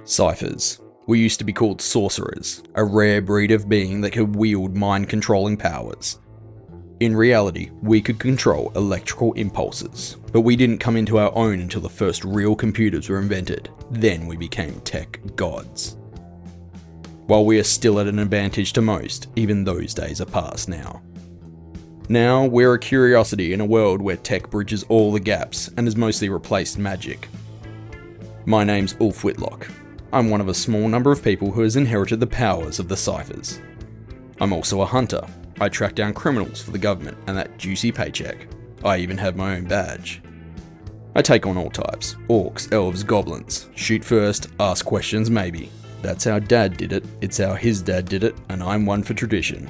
Cyphers. We used to be called sorcerers, a rare breed of being that could wield mind-controlling powers. In reality, we could control electrical impulses, but we didn't come into our own until the first real computers were invented. Then we became tech gods. While we are still at an advantage to most, even those days are past now. Now, we're a curiosity in a world where tech bridges all the gaps and has mostly replaced magic. My name's Ulf Whitlock. I'm one of a small number of people who has inherited the powers of the Cyphers. I'm also a hunter. I track down criminals for the government and that juicy paycheck. I even have my own badge. I take on all types: orcs, elves, goblins. Shoot first, ask questions maybe. That's how Dad did it, it's how his dad did it, and I'm one for tradition.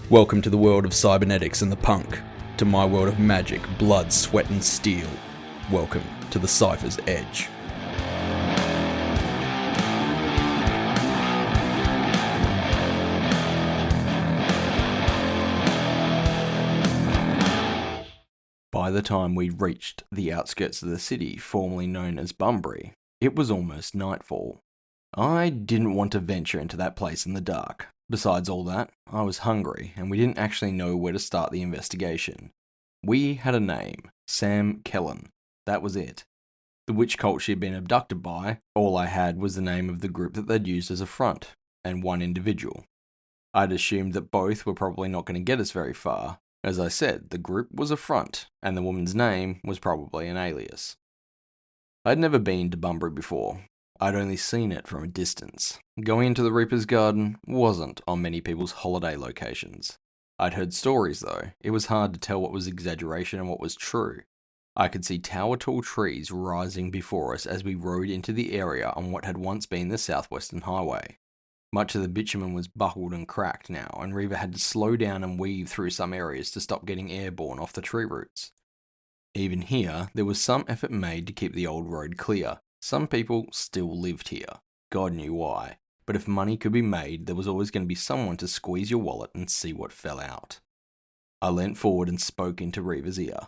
Welcome to the world of cybernetics and the punk. To my world of magic, blood, sweat and steel. Welcome to the Cyphers Edge. By the time we'd reached the outskirts of the city, formerly known as Bunbury, it was almost nightfall. I didn't want to venture into that place in the dark. Besides all that, I was hungry, and we didn't actually know where to start the investigation. We had a name, Sam Kellen. That was it. The witch cult she'd been abducted by, all I had was the name of the group that they'd used as a front, and one individual. I'd assumed that both were probably not going to get us very far. As I said, the group was a front, and the woman's name was probably an alias. I'd never been to Bunbury before. I'd only seen it from a distance. Going into the Reaper's Garden wasn't on many people's holiday locations. I'd heard stories though. It was hard to tell what was exaggeration and what was true. I could see tower-tall trees rising before us as we rode into the area on what had once been the Southwestern Highway. Much of the bitumen was buckled and cracked now, and Reaver had to slow down and weave through some areas to stop getting airborne off the tree roots. Even here, there was some effort made to keep the old road clear. Some people still lived here. God knew why. But if money could be made, there was always going to be someone to squeeze your wallet and see what fell out. I leant forward and spoke into Reaver's ear.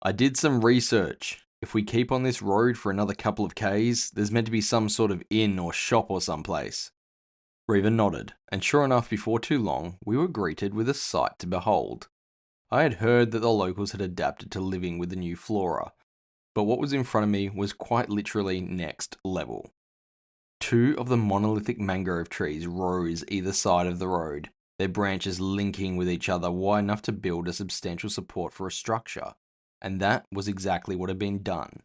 I did some research. If we keep on this road for another couple of Ks, there's meant to be some sort of inn or shop or someplace. Reaver nodded, and sure enough, before too long, we were greeted with a sight to behold. I had heard that the locals had adapted to living with the new flora, but what was in front of me was quite literally next level. Two of the monolithic mangrove trees rose either side of the road, their branches linking with each other wide enough to build a substantial support for a structure, and that was exactly what had been done.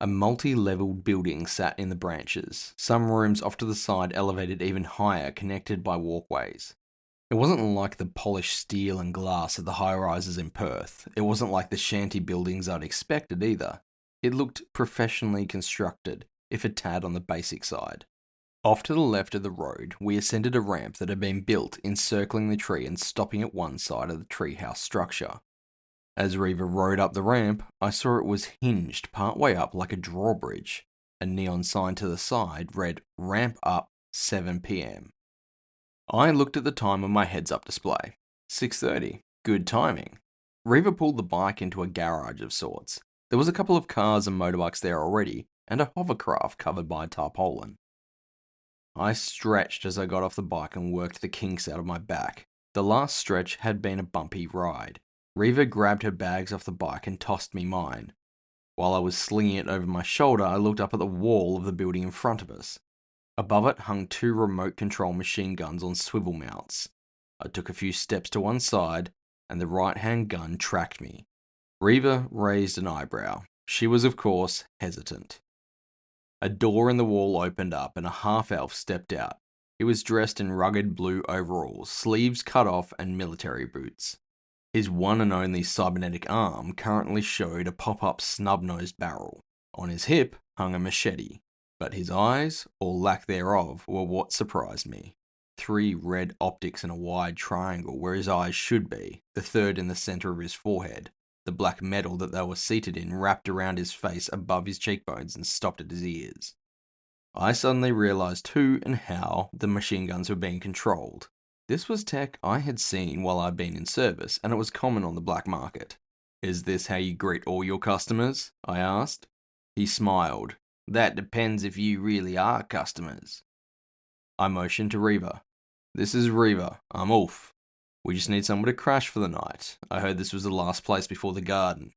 A multi-leveled building sat in the branches, some rooms off to the side elevated even higher, connected by walkways. It wasn't like the polished steel and glass of the high-rises in Perth. It wasn't like the shanty buildings I'd expected either. It looked professionally constructed, if a tad on the basic side. Off to the left of the road, we ascended a ramp that had been built encircling the tree and stopping at one side of the treehouse structure. As Reaver rode up the ramp, I saw it was hinged partway up like a drawbridge. A neon sign to the side read, "Ramp up, 7 p.m. I looked at the time on my heads-up display. 6:30. Good timing. Reaver pulled the bike into a garage of sorts. There was a couple of cars and motorbikes there already, and a hovercraft covered by a tarpaulin. I stretched as I got off the bike and worked the kinks out of my back. The last stretch had been a bumpy ride. Reaver grabbed her bags off the bike and tossed me mine. While I was slinging it over my shoulder, I looked up at the wall of the building in front of us. Above it hung two remote control machine guns on swivel mounts. I took a few steps to one side, and the right-hand gun tracked me. Reaver raised an eyebrow. She was, of course, hesitant. A door in the wall opened up, and a half-elf stepped out. He was dressed in rugged blue overalls, sleeves cut off, and military boots. His one and only cybernetic arm currently showed a pop-up snub-nosed barrel. On his hip hung a machete, but his eyes, or lack thereof, were what surprised me. 3 red optics in a wide triangle where his eyes should be, the third in the center of his forehead. The black metal that they were seated in wrapped around his face above his cheekbones and stopped at his ears. I suddenly realized who and how the machine guns were being controlled. This was tech I had seen while I'd been in service, and it was common on the black market. "Is this how you greet all your customers?" I asked. He smiled. That depends if you really are customers. I motioned to Reaver. This is Reaver. I'm Ulf. We just need somewhere to crash for the night. I heard this was the last place before the garden.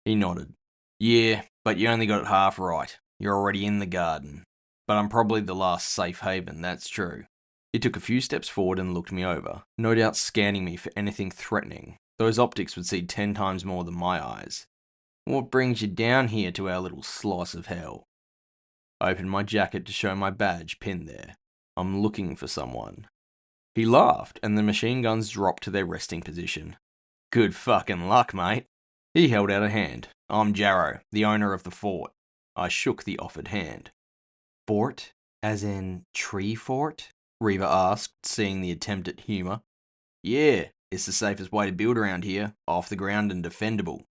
He nodded. Yeah, but you only got it half right. You're already in the garden. But I'm probably the last safe haven, that's true. He took a few steps forward and looked me over, no doubt scanning me for anything threatening. Those optics would see 10 times more than my eyes. What brings you down here to our little slice of hell? I opened my jacket to show my badge pinned there. I'm looking for someone. He laughed, and the machine guns dropped to their resting position. Good fucking luck, mate. He held out a hand. I'm Jarrow, the owner of the fort. I shook the offered hand. Fort? As in tree fort? Reaver asked, seeing the attempt at humour. Yeah, it's the safest way to build around here, off the ground and defendable.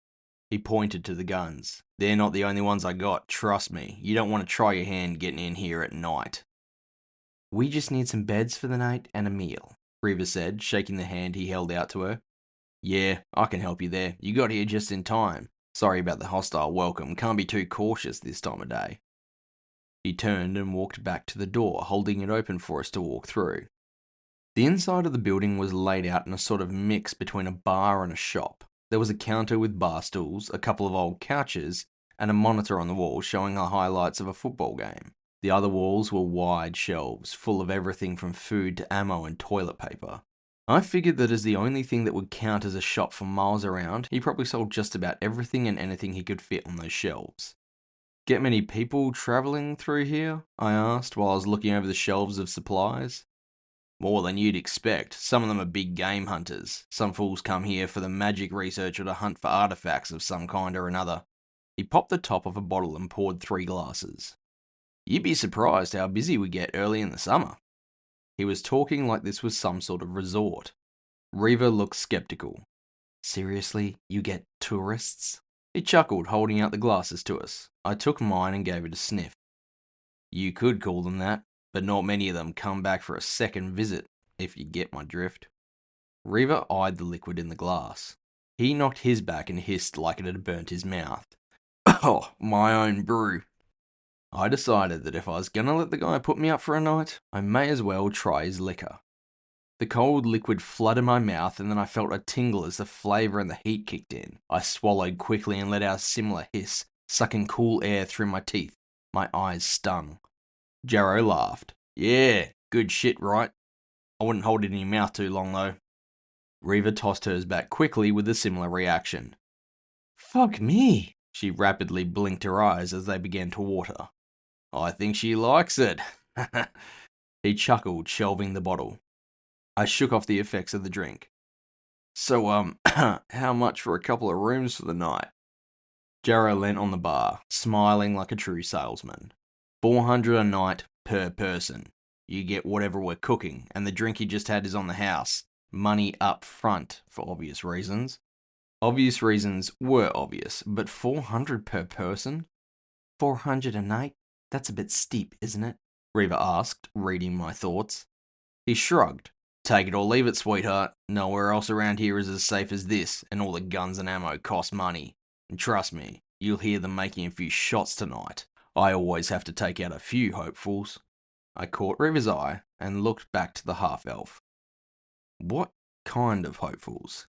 He pointed to the guns. They're not the only ones I got, trust me. You don't want to try your hand getting in here at night. We just need some beds for the night and a meal, Reaver said, shaking the hand he held out to her. Yeah, I can help you there. You got here just in time. Sorry about the hostile welcome. Can't be too cautious this time of day. He turned and walked back to the door, holding it open for us to walk through. The inside of the building was laid out in a sort of mix between a bar and a shop. There was a counter with bar stools, a couple of old couches, and a monitor on the wall showing the highlights of a football game. The other walls were wide shelves, full of everything from food to ammo and toilet paper. I figured that as the only thing that would count as a shop for miles around, he probably sold just about everything and anything he could fit on those shelves. Get many people travelling through here? I asked while I was looking over the shelves of supplies. More than you'd expect. Some of them are big game hunters. Some fools come here for the magic research or to hunt for artifacts of some kind or another. He popped the top of a bottle and poured 3 glasses. You'd be surprised how busy we get early in the summer. He was talking like this was some sort of resort. Reaver looked skeptical. Seriously, you get tourists? He chuckled, holding out the glasses to us. I took mine and gave it a sniff. You could call them that, but not many of them come back for a second visit, if you get my drift. Reaver eyed the liquid in the glass. He knocked his back and hissed like it had burnt his mouth. Oh, my own brew. I decided that if I was gonna let the guy put me up for a night, I may as well try his liquor. The cold liquid flooded my mouth, and then I felt a tingle as the flavour and the heat kicked in. I swallowed quickly and let out a similar hiss, sucking cool air through my teeth. My eyes stung. Jarrow laughed. Yeah, good shit, right? I wouldn't hold it in your mouth too long, though. Reaver tossed hers back quickly with a similar reaction. Fuck me! She rapidly blinked her eyes as they began to water. I think she likes it. He chuckled, shelving the bottle. I shook off the effects of the drink. So, how much for a couple of rooms for the night? Jarrow leant on the bar, smiling like a true salesman. 400 a night per person. You get whatever we're cooking, and the drink you just had is on the house. Money up front, for obvious reasons. Obvious reasons were obvious, but 400 per person? 400 a night? That's a bit steep, isn't it? Reaver asked, reading my thoughts. He shrugged. Take it or leave it, sweetheart. Nowhere else around here is as safe as this, and all the guns and ammo cost money. And trust me, you'll hear them making a few shots tonight. I always have to take out a few hopefuls. I caught Reaver's eye and looked back to the half-elf. What kind of hopefuls?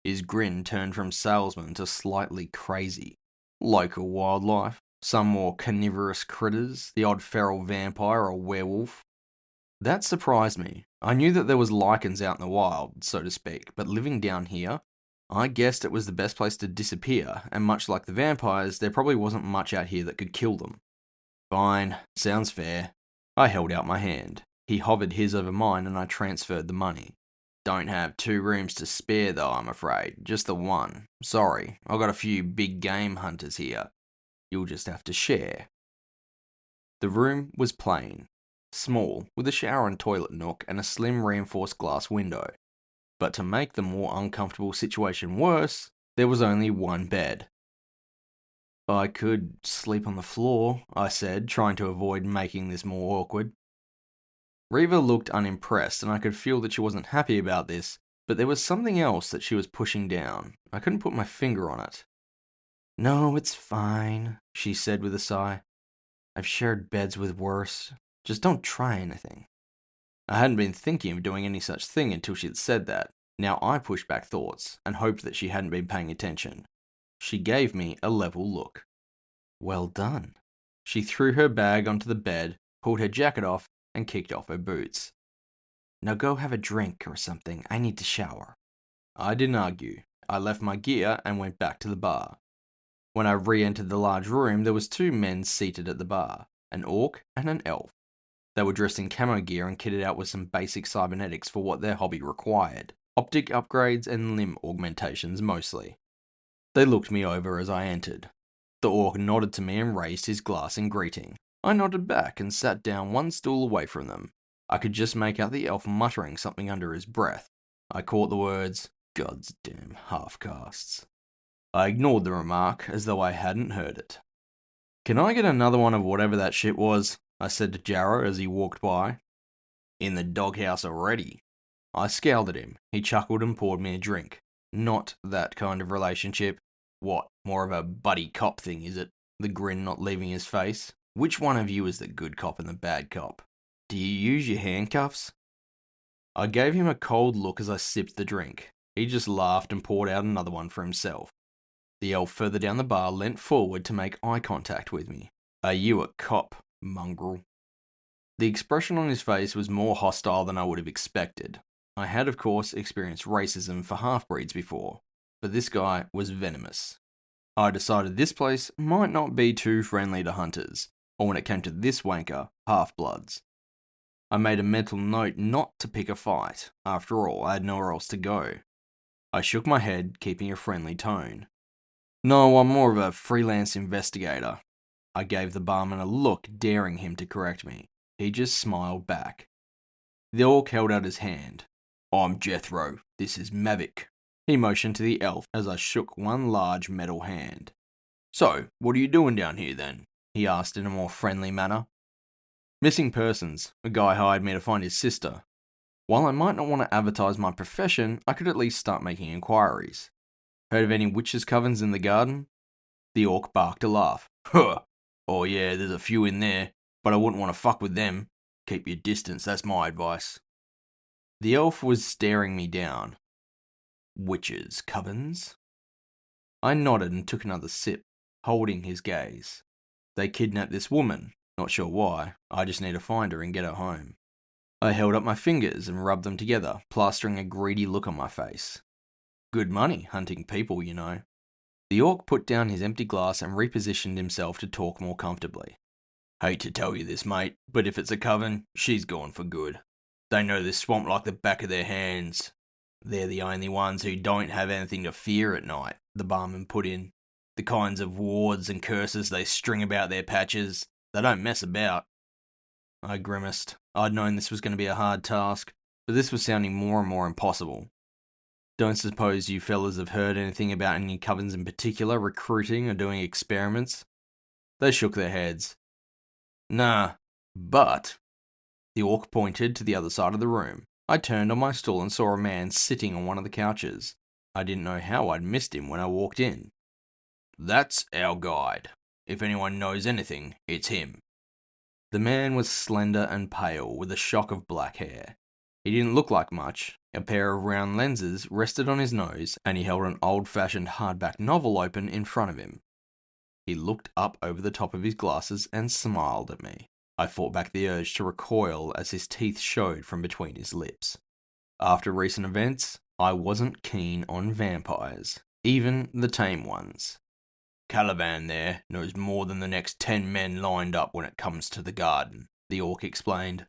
His grin turned from salesman to slightly crazy. Local wildlife, some more carnivorous critters, the odd feral vampire or werewolf. That surprised me. I knew that there was lichens out in the wild, so to speak, but living down here, I guessed it was the best place to disappear, and much like the vampires, there probably wasn't much out here that could kill them. Fine, sounds fair. I held out my hand. He hovered his over mine and I transferred the money. Don't have 2 rooms to spare though, I'm afraid. Just the one. Sorry, I've got a few big game hunters here. You'll just have to share. The room was plain. Small, with a shower and toilet nook and a slim reinforced glass window. But to make the more uncomfortable situation worse, there was only one bed. I could sleep on the floor, I said, trying to avoid making this more awkward. Reaver looked unimpressed, and I could feel that she wasn't happy about this, but there was something else that she was pushing down. I couldn't put my finger on it. No, it's fine, she said with a sigh. I've shared beds with worse. Just don't try anything. I hadn't been thinking of doing any such thing until she'd said that. Now I pushed back thoughts and hoped that she hadn't been paying attention. She gave me a level look. Well done. She threw her bag onto the bed, pulled her jacket off, and kicked off her boots. Now go have a drink or something. I need to shower. I didn't argue. I left my gear and went back to the bar. When I re-entered the large room, there was two men seated at the bar, an orc and an elf. They were dressed in camo gear and kitted out with some basic cybernetics for what their hobby required. Optic upgrades and limb augmentations mostly. They looked me over as I entered. The orc nodded to me and raised his glass in greeting. I nodded back and sat down one stool away from them. I could just make out the elf muttering something under his breath. I caught the words, "God's damn half-castes." I ignored the remark as though I hadn't heard it. "Can I get another one of whatever that shit was?" I said to Jarrow as he walked by. "In the doghouse already." I scowled at him. He chuckled and poured me a drink. Not that kind of relationship. What, more of a buddy cop thing, is it? The grin not leaving his face. Which one of you is the good cop and the bad cop? Do you use your handcuffs? I gave him a cold look as I sipped the drink. He just laughed and poured out another one for himself. The elf further down the bar leant forward to make eye contact with me. "Are you a cop, mongrel?" The expression on his face was more hostile than I would have expected. I had, of course, experienced racism for half-breeds before, but this guy was venomous. I decided this place might not be too friendly to hunters, or when it came to this wanker, half-bloods. I made a mental note not to pick a fight. After all, I had nowhere else to go. I shook my head, keeping a friendly tone. "No, I'm more of a freelance investigator." I gave the barman a look, daring him to correct me. He just smiled back. The orc held out his hand. "I'm Jethro. This is Mavic." He motioned to the elf as I shook one large metal hand. "So, what are you doing down here then?" he asked in a more friendly manner. "Missing persons. A guy hired me to find his sister. While I might not want to advertise my profession, I could at least start making inquiries. Heard of any witches' covens in the garden?" The orc barked a laugh. "Huh! Oh yeah, there's a few in there, but I wouldn't want to fuck with them. Keep your distance, that's my advice." The elf was staring me down. "Witches' covens?" I nodded and took another sip, holding his gaze. "They kidnapped this woman. Not sure why. I just need to find her and get her home." I held up my fingers and rubbed them together, plastering a greedy look on my face. Good money hunting people, you know. The orc put down his empty glass and repositioned himself to talk more comfortably. "Hate to tell you this, mate, but if it's a coven, she's gone for good. They know this swamp like the back of their hands. They're the only ones who don't have anything to fear at night," the barman put in. "The kinds of wards and curses they string about their patches, they don't mess about." I grimaced. I'd known this was going to be a hard task, but this was sounding more and more impossible. "Don't suppose you fellas have heard anything about any covens in particular recruiting or doing experiments?" They shook their heads. "Nah, but..." The orc pointed to the other side of the room. I turned on my stool and saw a man sitting on one of the couches. I didn't know how I'd missed him when I walked in. "That's our guide. If anyone knows anything, it's him." The man was slender and pale, with a shock of black hair. He didn't look like much. A pair of round lenses rested on his nose, and he held an old-fashioned hardback novel open in front of him. He looked up over the top of his glasses and smiled at me. I fought back the urge to recoil as his teeth showed from between his lips. After recent events, I wasn't keen on vampires, even the tame ones. "Caliban there knows more than the next 10 men lined up when it comes to the garden," the orc explained.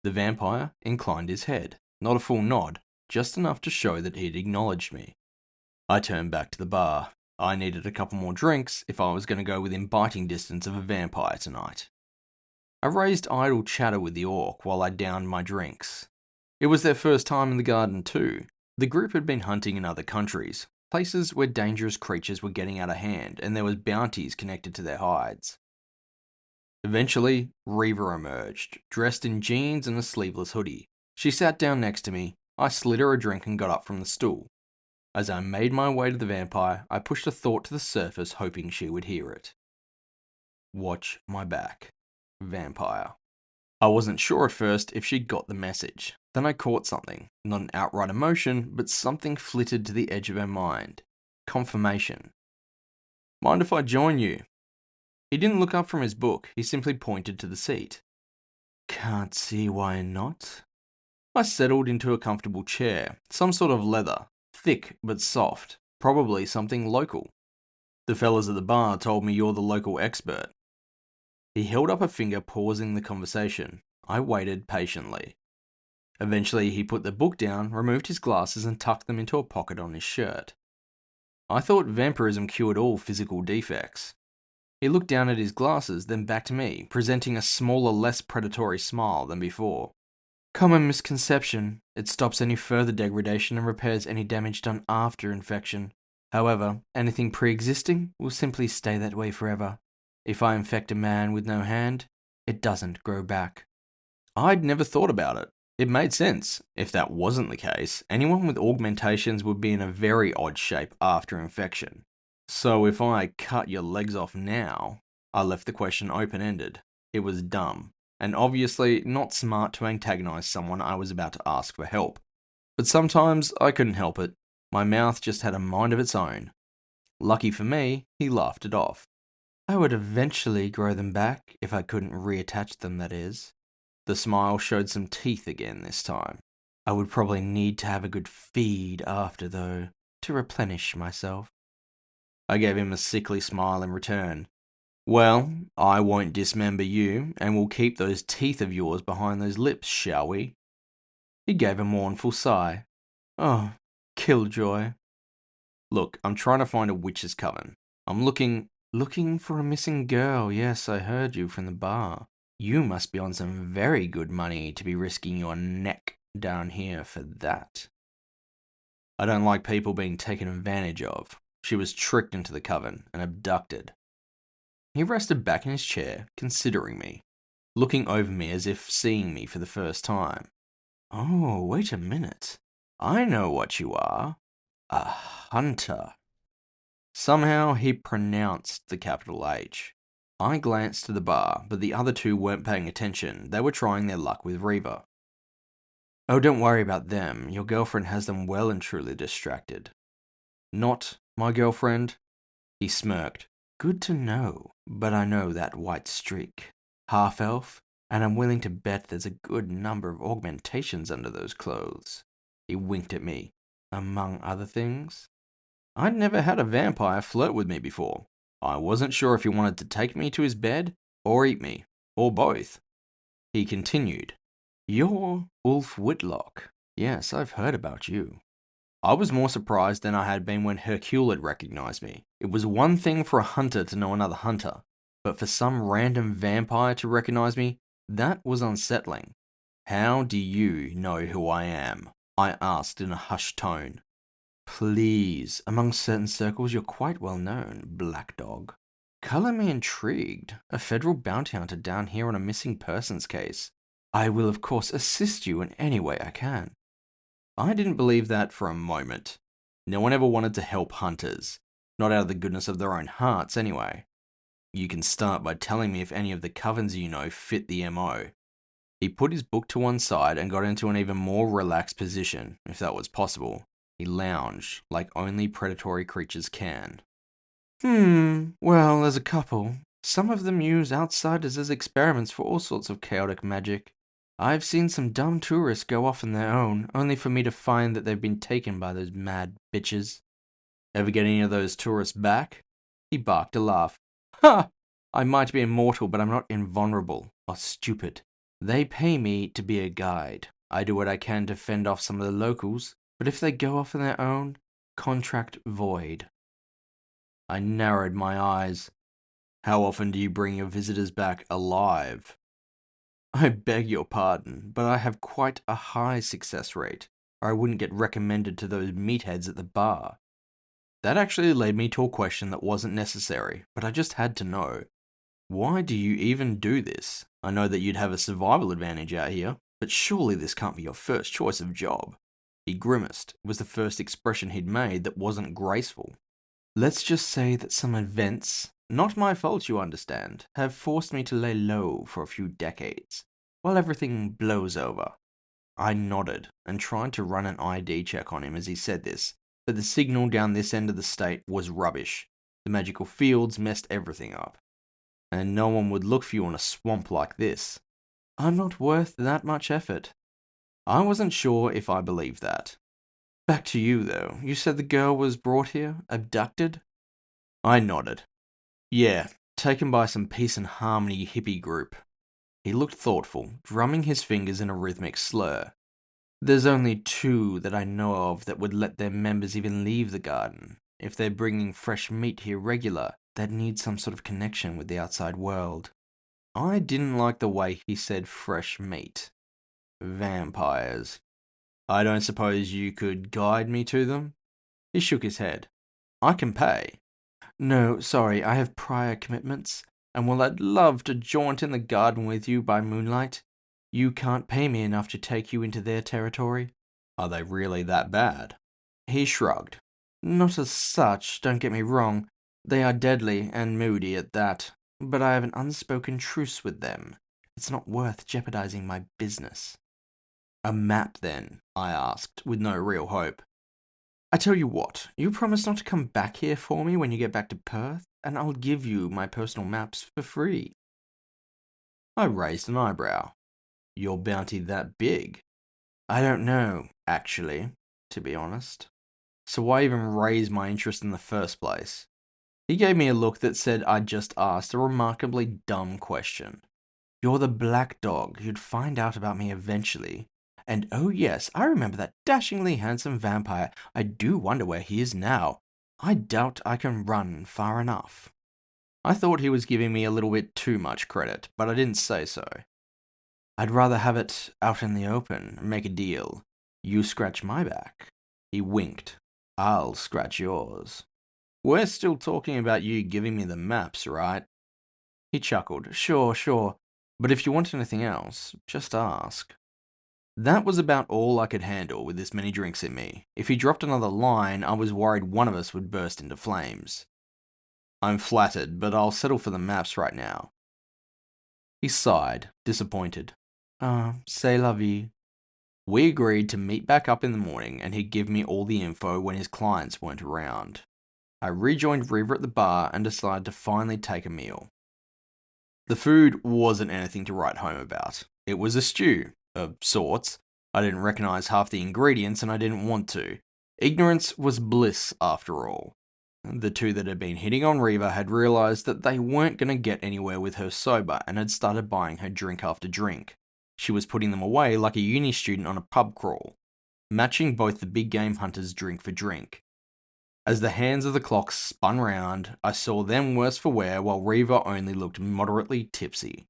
The vampire inclined his head, not a full nod, just enough to show that he'd acknowledged me. I turned back to the bar. I needed a couple more drinks if I was going to go within biting distance of a vampire tonight. I raised idle chatter with the orc while I downed my drinks. It was their first time in the garden too. The group had been hunting in other countries, places where dangerous creatures were getting out of hand and there was bounties connected to their hides. Eventually, Reever emerged, dressed in jeans and a sleeveless hoodie. She sat down next to me. I slid her a drink and got up from the stool. As I made my way to the vampire, I pushed a thought to the surface, hoping she would hear it. "Watch my back." vampire. I wasn't sure at first if she'd got the message. Then I caught something, not an outright emotion, but something flitted to the edge of her mind. Confirmation. Mind if I join you? He didn't look up from his book, he simply pointed to the seat. Can't see why not. I settled into a comfortable chair, some sort of leather, thick but soft, probably something local. The fellas at the bar told me you're the local expert. He held up a finger, pausing the conversation. I waited patiently. Eventually, he put the book down, removed his glasses, and tucked them into a pocket on his shirt. I thought vampirism cured all physical defects. He looked down at his glasses, then back to me, presenting a smaller, less predatory smile than before. Common misconception. It stops any further degradation and repairs any damage done after infection. However, anything pre-existing will simply stay that way forever. If I infect a man with no hand, it doesn't grow back. I'd never thought about it. It made sense. If that wasn't the case, anyone with augmentations would be in a very odd shape after infection. So if I cut your legs off now, I left the question open-ended. It was dumb, and obviously not smart to antagonize someone I was about to ask for help. But sometimes I couldn't help it. My mouth just had a mind of its own. Lucky for me, he laughed it off. I would eventually grow them back if I couldn't reattach them, that is. The smile showed some teeth again this time. I would probably need to have a good feed after, though, to replenish myself. I gave him a sickly smile in return. Well, I won't dismember you, and we'll keep those teeth of yours behind those lips, shall we? He gave a mournful sigh. Oh, killjoy. Look, I'm trying to find a witch's coven. I'm looking for a missing girl. Yes, I heard you from the bar. You must be on some very good money to be risking your neck down here for that. I don't like people being taken advantage of. She was tricked into the coven and abducted. He rested back in his chair, considering me, looking over me as if seeing me for the first time. Oh, wait a minute. I know what you are. A hunter. Somehow he pronounced the capital H. I glanced to the bar, but the other two weren't paying attention. They were trying their luck with Reever. Oh, don't worry about them. Your girlfriend has them well and truly distracted. Not my girlfriend? He smirked. Good to know, but I know that white streak. Half-elf, and I'm willing to bet there's a good number of augmentations under those clothes. He winked at me. Among other things? I'd never had a vampire flirt with me before. I wasn't sure if he wanted to take me to his bed, or eat me, or both. He continued. You're Ulf Whitlock. Yes, I've heard about you. I was more surprised than I had been when Hercule had recognized me. It was one thing for a hunter to know another hunter, but for some random vampire to recognize me, that was unsettling. How do you know who I am? I asked in a hushed tone. Please, among certain circles you're quite well known, Black Dog. Color me intrigued. A federal bounty hunter down here on a missing persons case. I will of course assist you in any way I can. I didn't believe that for a moment. No one ever wanted to help hunters. Not out of the goodness of their own hearts, anyway. You can start by telling me if any of the covens you know fit the MO. He put his book to one side and got into an even more relaxed position, if that was possible. He lounged, like only predatory creatures can. Well, there's a couple. Some of them use outsiders as experiments for all sorts of chaotic magic. I've seen some dumb tourists go off on their own, only for me to find that they've been taken by those mad bitches. Ever get any of those tourists back? He barked a laugh. Ha! I might be immortal, but I'm not invulnerable or stupid. They pay me to be a guide. I do what I can to fend off some of the locals, but if they go off on their own, contract void. I narrowed my eyes. How often do you bring your visitors back alive? I beg your pardon, but I have quite a high success rate, or I wouldn't get recommended to those meatheads at the bar. That actually led me to a question that wasn't necessary, but I just had to know. Why do you even do this? I know that you'd have a survival advantage out here, but surely this can't be your first choice of job. He grimaced. It was the first expression he'd made that wasn't graceful. Let's just say that some events Not my fault, you understand, have forced me to lay low for a few decades, while everything blows over. I nodded and tried to run an ID check on him as he said this, but the signal down this end of the state was rubbish. The magical fields messed everything up, and no one would look for you in a swamp like this. I'm not worth that much effort. I wasn't sure if I believed that. Back to you, though. You said the girl was brought here, abducted? I nodded. Yeah, taken by some peace and harmony hippie group. He looked thoughtful, drumming his fingers in a rhythmic slur. There's only two that I know of that would let their members even leave the garden. If they're bringing fresh meat here regular, they'd need some sort of connection with the outside world. I didn't like the way he said fresh meat. Vampires. I don't suppose you could guide me to them? He shook his head. I can pay. No, sorry, I have prior commitments, and while I'd love to jaunt in the garden with you by moonlight, you can't pay me enough to take you into their territory. Are they really that bad? He shrugged. Not as such, don't get me wrong. They are deadly and moody at that, but I have an unspoken truce with them. It's not worth jeopardizing my business. A map, then? I asked, with no real hope. I tell you what, you promise not to come back here for me when you get back to Perth, and I'll give you my personal maps for free. I raised an eyebrow. Your bounty that big? I don't know, actually, to be honest. So why even raise my interest in the first place? He gave me a look that said I'd just asked a remarkably dumb question. You're the black dog, you'd find out about me eventually. And oh yes, I remember that dashingly handsome vampire. I do wonder where he is now. I doubt I can run far enough. I thought he was giving me a little bit too much credit, but I didn't say so. I'd rather have it out in the open, make a deal. You scratch my back. He winked. I'll scratch yours. We're still talking about you giving me the maps, right? He chuckled. Sure. But if you want anything else, just ask. That was about all I could handle with this many drinks in me. If he dropped another line, I was worried one of us would burst into flames. I'm flattered, but I'll settle for the maps right now. He sighed, disappointed. C'est la vie. We agreed to meet back up in the morning and he'd give me all the info when his clients weren't around. I rejoined Reever at the bar and decided to finally take a meal. The food wasn't anything to write home about. It was a stew, of sorts. I didn't recognize half the ingredients and I didn't want to. Ignorance was bliss, after all. The two that had been hitting on Reever had realized that they weren't going to get anywhere with her sober and had started buying her drink after drink. She was putting them away like a uni student on a pub crawl, matching both the big game hunters drink for drink. As the hands of the clock spun round, I saw them worse for wear while Reever only looked moderately tipsy.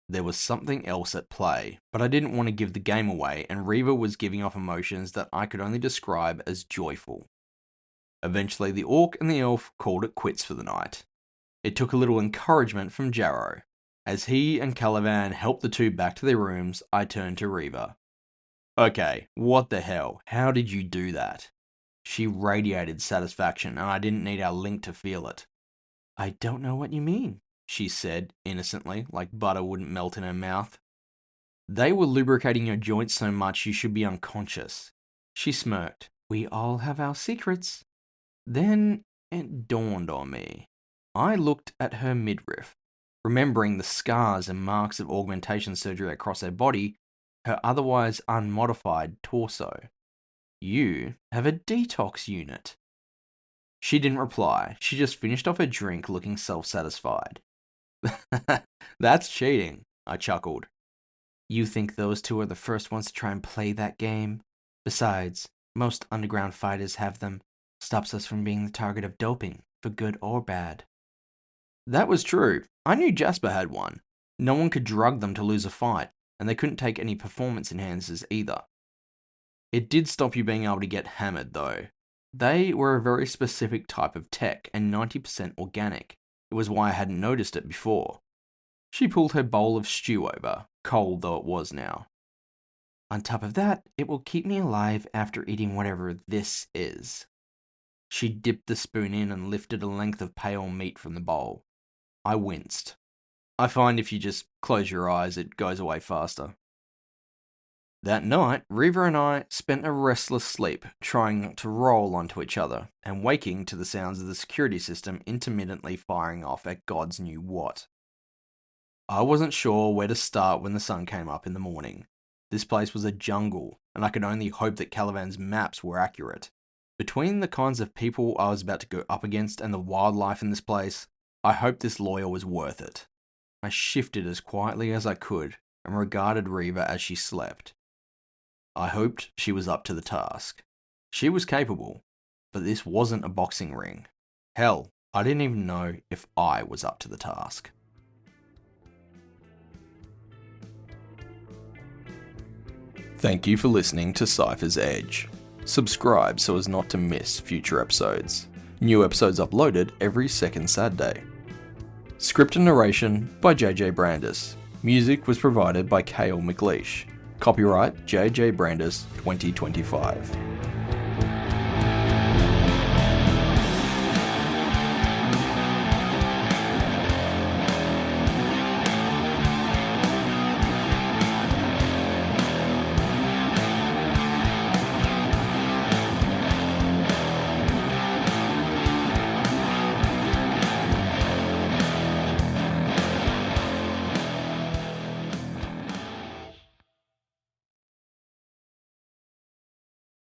There was something else at play, but I didn't want to give the game away, and Reever was giving off emotions that I could only describe as joyful. Eventually, the orc and the elf called it quits for the night. It took a little encouragement from Jarrow. As he and Caliban helped the two back to their rooms, I turned to Reever. Okay, what the hell? How did you do that? She radiated satisfaction, and I didn't need our link to feel it. I don't know what you mean, she said, innocently, like butter wouldn't melt in her mouth. They were lubricating your joints so much you should be unconscious. She smirked. We all have our secrets. Then it dawned on me. I looked at her midriff, remembering the scars and marks of augmentation surgery across her body, her otherwise unmodified torso. You have a detox unit. She didn't reply. She just finished off her drink looking self-satisfied. That's cheating, I chuckled. You think those two are the first ones to try and play that game? Besides, most underground fighters have them. Stops us from being the target of doping, for good or bad. That was true. I knew Jasper had one. No one could drug them to lose a fight, and they couldn't take any performance enhancers either. It did stop you being able to get hammered, though. They were a very specific type of tech and 90% organic. It was why I hadn't noticed it before. She pulled her bowl of stew over, cold though it was now. On top of that, it will keep me alive after eating whatever this is. She dipped the spoon in and lifted a length of pale meat from the bowl. I winced. I find if you just close your eyes, it goes away faster. That night, Reever and I spent a restless sleep, trying not to roll onto each other, and waking to the sounds of the security system intermittently firing off at God's knew what. I wasn't sure where to start when the sun came up in the morning. This place was a jungle, and I could only hope that Caliban's maps were accurate. Between the kinds of people I was about to go up against and the wildlife in this place, I hoped this lawyer was worth it. I shifted as quietly as I could and regarded Reever as she slept. I hoped she was up to the task. She was capable, but this wasn't a boxing ring. Hell, I didn't even know if I was up to the task. Thank you for listening to Cyphers Edge. Subscribe so as not to miss future episodes. New episodes uploaded every second Saturday. Script and narration by JJ Brandis. Music was provided by Cale McLeish. Copyright JJ Brandis 2025.